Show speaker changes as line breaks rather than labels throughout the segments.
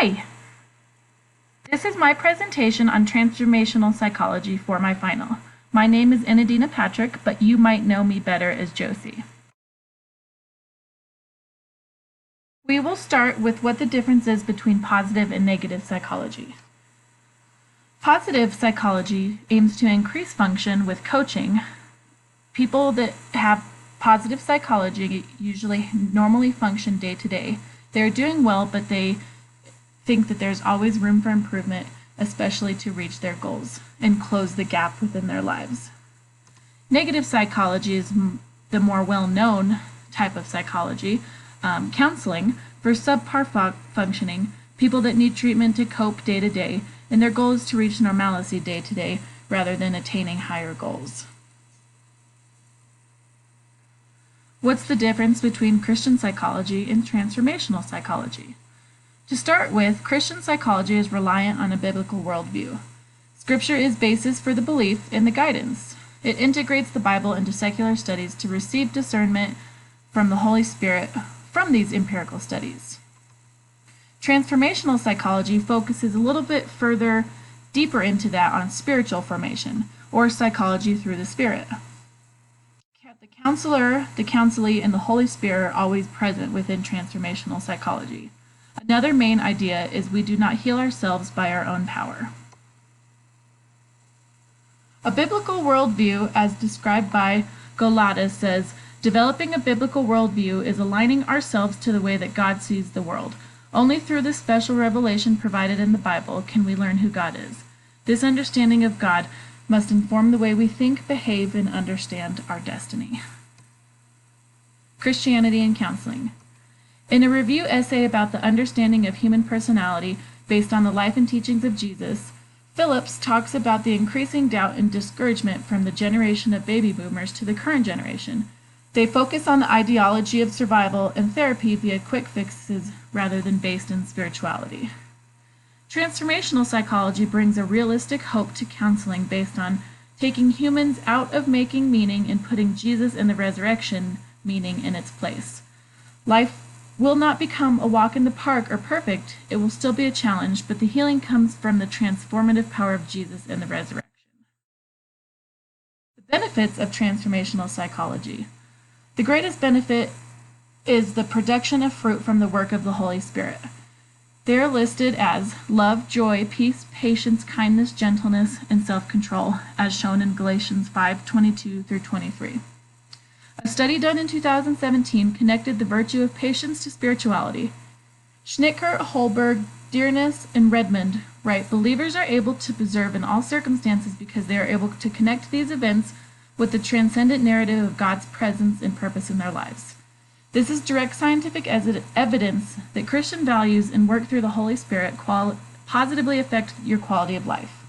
Hi! This is my presentation on transformational psychology for my final. My name is Inadina Patrick, but you might know me better as Josie. We will start with what the difference is between positive and negative psychology. Positive psychology aims to increase function with coaching. People that have positive psychology usually normally function day to day. They're doing well, but they think that there's always room for improvement, especially to reach their goals and close the gap within their lives. Negative psychology is the more well-known type of psychology, counseling for subpar functioning, people that need treatment to cope day to day, and their goal is to reach normalcy day to day rather than attaining higher goals. What's the difference between Christian psychology and transformational psychology? To start with, Christian psychology is reliant on a biblical worldview. Scripture is basis for the belief and the guidance. It integrates the Bible into secular studies to receive discernment from the Holy Spirit from these empirical studies. Transformational psychology focuses a little bit further deeper into that on spiritual formation, or psychology through the Spirit. The counselor, the counselee, and the Holy Spirit are always present within transformational psychology. Another main idea is we do not heal ourselves by our own power. A biblical worldview, as described by Golatas, says, developing a biblical worldview is aligning ourselves to the way that God sees the world. Only through this special revelation provided in the Bible can we learn who God is. This understanding of God must inform the way we think, behave, and understand our destiny. Christianity and counseling. In a review essay about the understanding of human personality based on the life and teachings of Jesus, Phillips talks about the increasing doubt and discouragement from the generation of baby boomers to the current generation. They focus on the ideology of survival and therapy via quick fixes rather than based in spirituality. Transformational psychology brings a realistic hope to counseling based on taking humans out of making meaning and putting Jesus and the resurrection meaning in its place. Life will not become a walk in the park or perfect. It will still be a challenge, but the healing comes from the transformative power of Jesus and the resurrection. The benefits of transformational psychology. The greatest benefit is the production of fruit from the work of the Holy Spirit. They are listed as love, joy, peace, patience, kindness, gentleness, and self-control, as shown in Galatians 5:22 through 23. A study done in 2017 connected the virtue of patience to spirituality. Schnicker, Holberg, Dearness, and Redmond write, believers are able to preserve in all circumstances because they are able to connect these events with the transcendent narrative of God's presence and purpose in their lives. This is direct scientific evidence that Christian values and work through the Holy Spirit positively affect your quality of life.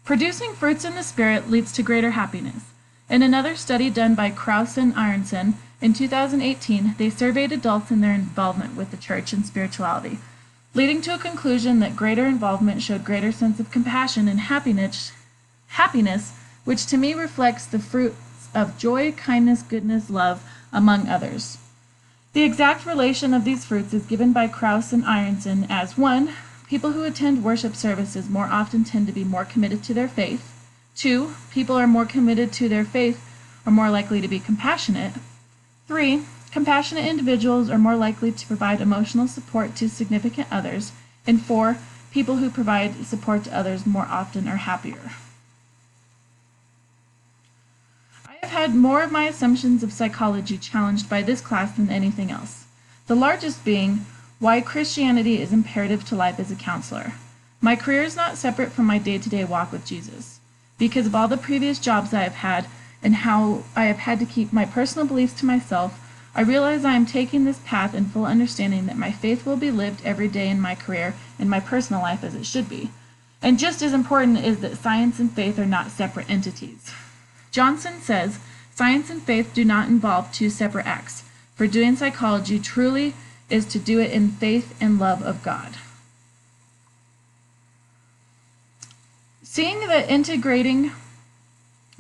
Producing fruits in the Spirit leads to greater happiness. In another study done by Krause and Aronson in 2018, they surveyed adults in their involvement with the church and spirituality, leading to a conclusion that greater involvement showed greater sense of compassion and happiness, which to me reflects the fruits of joy, kindness, goodness, love, among others. The exact relation of these fruits is given by Krause and Aronson as 1. People who attend worship services more often tend to be more committed to their faith. 2. People are more committed to their faith are more likely to be compassionate. 3. Compassionate individuals are more likely to provide emotional support to significant others. And 4. People who provide support to others more often are happier. I have had more of my assumptions of psychology challenged by this class than anything else. The largest being why Christianity is imperative to life as a counselor. My career is not separate from my day-to-day walk with Jesus. Because of all the previous jobs I have had and how I have had to keep my personal beliefs to myself, I realize I am taking this path in full understanding that my faith will be lived every day in my career and my personal life as it should be. And just as important is that science and faith are not separate entities. Johnson says, science and faith do not involve two separate acts, for doing psychology truly is to do it in faith and love of God. Seeing that integrating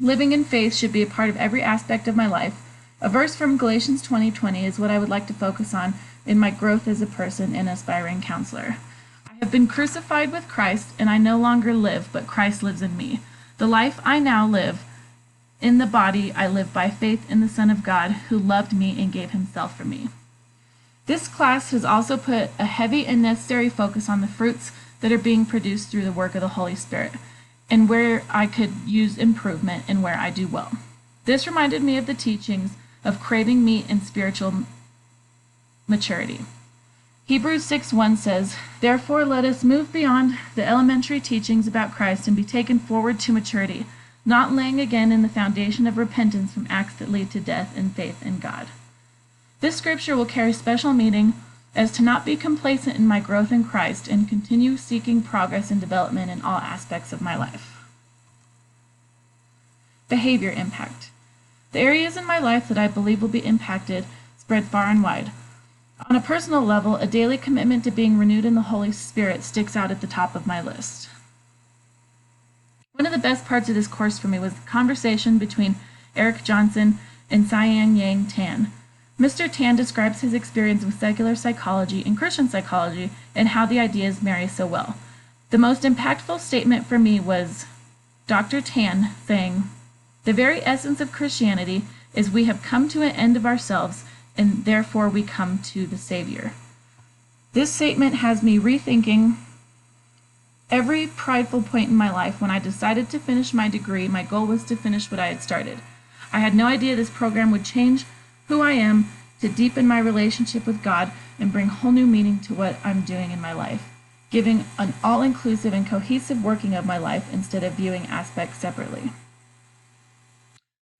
living in faith should be a part of every aspect of my life, A verse from Galatians 20:20 is what I would like to focus on in my growth as a person and aspiring counselor. I have been crucified with Christ, and I no longer live, but Christ lives in me. The life I now live in the body, I live by faith in the Son of God, who loved me and gave himself for me. This class has also put a heavy and necessary focus on the fruits that are being produced through the work of the Holy Spirit, and where I could use improvement and where I do well. This reminded me of the teachings of craving meat and spiritual maturity. Hebrews 6:1 says, "Therefore let us move beyond the elementary teachings about Christ and be taken forward to maturity, not laying again in the foundation of repentance from acts that lead to death and faith in God." This scripture will carry special meaning as to not be complacent in my growth in Christ and continue seeking progress and development in all aspects of my life. Behavior impact. The areas in my life that I believe will be impacted spread far and wide. On a personal level, a daily commitment to being renewed in the Holy Spirit sticks out at the top of my list. One of the best parts of this course for me was the conversation between Eric Johnson and Sian Yang Tan. Mr. Tan describes his experience with secular psychology and Christian psychology and how the ideas marry so well. The most impactful statement for me was Dr. Tan saying, "The very essence of Christianity is we have come to an end of ourselves, and therefore we come to the Savior." This statement has me rethinking every prideful point in my life. When I decided to finish my degree, my goal was to finish what I had started. I had no idea this program would change who I am, to deepen my relationship with God, and bring whole new meaning to what I'm doing in my life, giving an all-inclusive and cohesive working of my life instead of viewing aspects separately.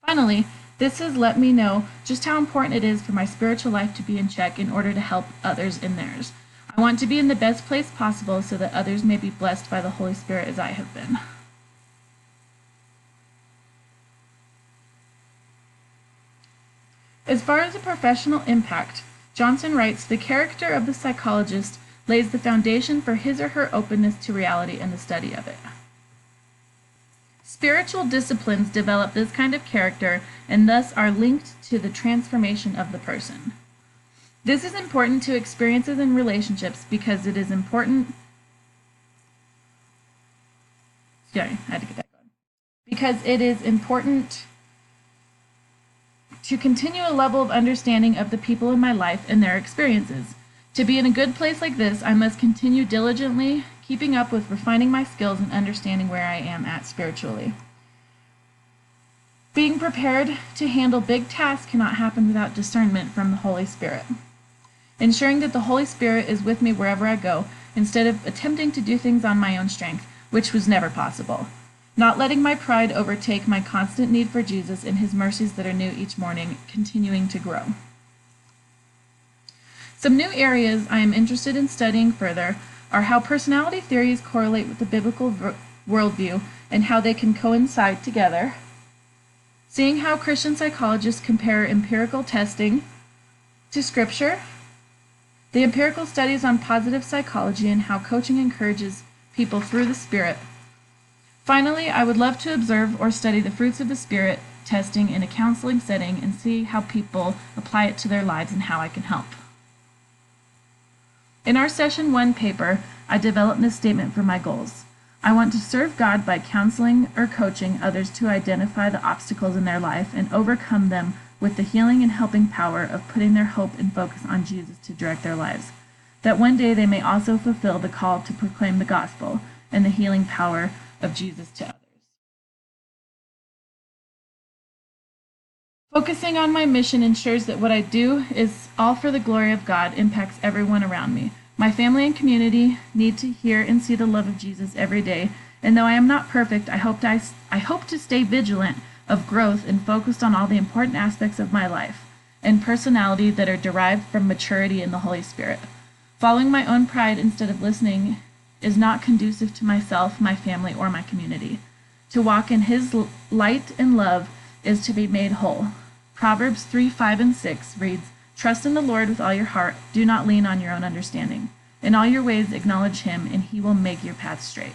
Finally, this has let me know just how important it is for my spiritual life to be in check in order to help others in theirs. I want to be in the best place possible so that others may be blessed by the Holy Spirit as I have been. As far as a professional impact, Johnson writes, "The character of the psychologist lays the foundation for his or her openness to reality and the study of it." Spiritual disciplines develop this kind of character and thus are linked to the transformation of the person. This is important to experiences and relationships because it is important. Sorry, I had to get that going. Because it is important to continue a level of understanding of the people in my life and their experiences. To be in a good place like this, I must continue diligently keeping up with refining my skills and understanding where I am at spiritually. Being prepared to handle big tasks cannot happen without discernment from the Holy Spirit. Ensuring that the Holy Spirit is with me wherever I go, instead of attempting to do things on my own strength, which was never possible. Not letting my pride overtake my constant need for Jesus and his mercies that are new each morning, continuing to grow. Some new areas I am interested in studying further are how personality theories correlate with the biblical worldview and how they can coincide together, seeing how Christian psychologists compare empirical testing to Scripture, the empirical studies on positive psychology and how coaching encourages people through the Spirit. Finally, I would love to observe or study the fruits of the Spirit testing in a counseling setting and see how people apply it to their lives and how I can help. In our Session 1 paper, I developed this statement for my goals. I want to serve God by counseling or coaching others to identify the obstacles in their life and overcome them with the healing and helping power of putting their hope and focus on Jesus to direct their lives, that one day they may also fulfill the call to proclaim the gospel and the healing power of Jesus to others. Focusing on my mission ensures that what I do is all for the glory of God, impacts everyone around me. My family and community need to hear and see the love of Jesus every day, and though I am not perfect, I hope to stay vigilant of growth and focused on all the important aspects of my life and personality that are derived from maturity in the Holy Spirit. Following my own pride instead of listening is not conducive to myself, my family, or my community. To walk in his light and love is to be made whole. Proverbs 3:5-6 reads, "Trust in the Lord with all your heart. Do not lean on your own understanding. In all your ways acknowledge him, and he will make your path straight."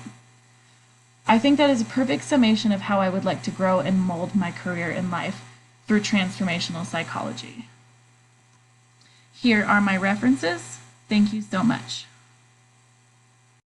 I think that is a perfect summation of how I would like to grow and mold my career in life. through transformational psychology. Here are my references. Thank you so much.